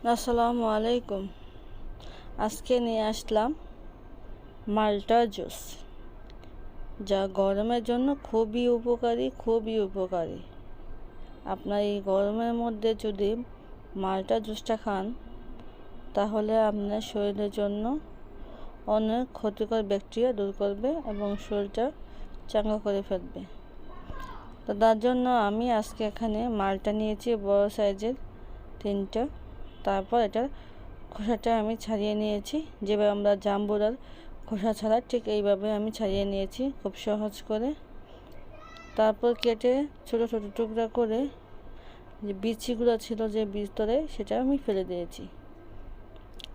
আসসালামু আলাইকুম। আজকে নিয়ে আসলাম মাল্টা জুস, যা গরমের জন্য খুবই উপকারী। আপনার এই গরমের মধ্যে যদি মাল্টা জুসটা খান, তাহলে আপনার শরীরের জন্য অনেক ক্ষতিকর ব্যাকটেরিয়া দূর করবে এবং শরীরটা চাঙ্গা করে ফেলবে। তো তার জন্য আমি আজকে এখানে মাল্টা নিয়েছি বড় সাইজের 3টা। তারপর এটার খোসাটা আমি ছাড়িয়ে নিয়েছি, যেভাবে আমরা জাম্বুরার খোসা ছাড়া ঠিক এইভাবে আমি ছাড়িয়ে নিয়েছি খুব সহজ করে। তারপর কেটে ছোট ছোট টুকরা করে যে বিচিগুলো ছিল যে ভিতরে, সেটা আমি ফেলে দিয়েছি।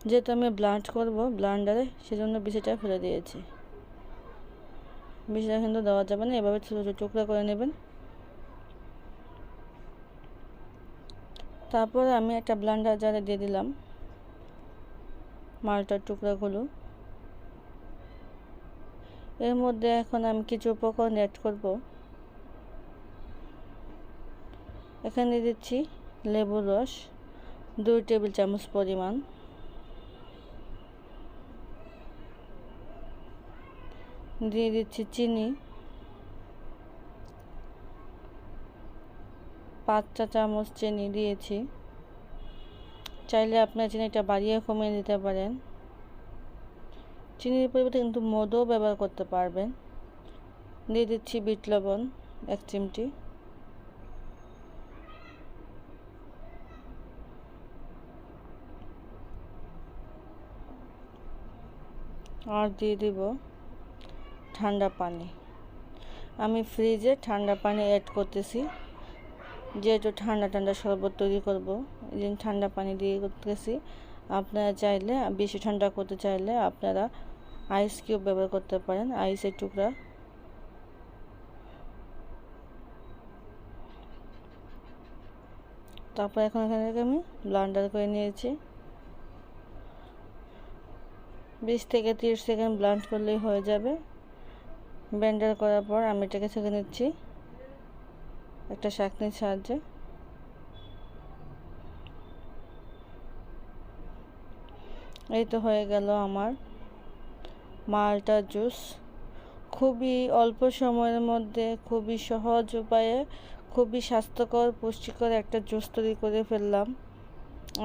যেহেতু আমি ব্লান্ড করব ব্লান্ডারে, সেজন্য বিচিটা ফেলে দিয়েছি। বিচিটা কিন্তু দেওয়া যাবে না, এভাবে ছোট ছোট টুকরা করে নেবেন। তারপর আমি একটা ব্লান্ডার জারে দিয়ে দিলাম মালটার টুকরাগুলো। এর মধ্যে এখন আমি কিছু উপকরণ অ্যাড করব। এখানে দিচ্ছি লেবুর রস 2 টেবিল চামচ পরিমাণ, দিয়ে দিচ্ছি চিনি 5 চা চামচ চিনি দিয়েছি। চাইলে আপনার চিনিটা বাড়িয়ে কমিয়ে দিতে পারেন। চিনির পরিবর্তে কিন্তু মধুও ব্যবহার করতে পারবেন। দিয়ে দিচ্ছি বিট লবণ 1 চিমটি, আর দিয়ে দিব ঠান্ডা পানি। আমি ফ্রিজে ঠান্ডা পানি অ্যাড করতেছি, যেহেতু ঠান্ডা শরবত তৈরি করব, এই জন্য ঠান্ডা পানি দিয়ে করতেছি। আপনারা চাইলে বেশি ঠান্ডা করতে চাইলে আপনারা আইস কিউব ব্যবহার করতে পারেন, আইসের টুকরা। তারপর এখন এখানে আমি ব্লান্ডার করে নিয়েছি। 20 থেকে 30 সেকেন্ড ব্লান্ড করলেই হয়ে যাবে। ব্লেন্ডার করার পর আমি এটাকে ছেঁকে নিচ্ছি একটা ছাঁকনির সাহায্যে। এই তো হয়ে গেল আমার মাল্টা জুস। খুবই অল্প সময়ের মধ্যে, খুবই সহজ উপায়ে, খুবই স্বাস্থ্যকর পুষ্টিকর একটা জুস তৈরি করে ফেললাম।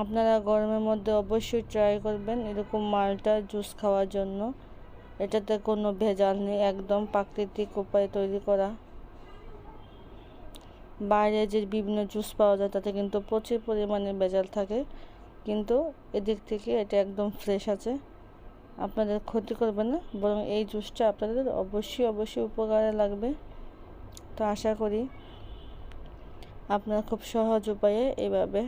আপনারা গরমের মধ্যে অবশ্যই ট্রাই করবেন এরকম মাল্টা জুস খাওয়ার জন্য। এটাতে কোনো ভেজাল নেই, একদম প্রাকৃতিক উপায়ে তৈরি করা। বাইরে যে বিভিন্ন জুস পাওয়া যায় তাতে কিন্তু প্রচুর পরিমাণে ভেজাল থাকে, কিন্তু এদিক থেকে এটা একদম ফ্রেশ আছে, আপনাদের ক্ষতি করবে না, বরং এই জুসটা আপনাদের অবশ্যই উপকারে লাগবে। তো আশা করি আপনারা খুব সহজ উপায়ে এভাবে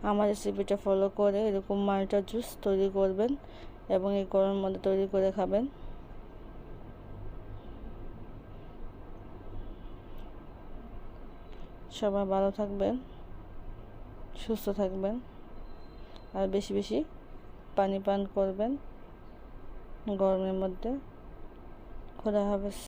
আমার রেসিপিটা ফলো করে এরকম মাল্টা জুস তৈরি করবেন এবং এই গরমের মধ্যে তৈরি করে খাবেন। সবাই ভালো থাকবেন, সুস্থ থাকবেন, আর বেশি বেশি পানি পান করবেন গরমের মধ্যে। খোদা হাফেজ।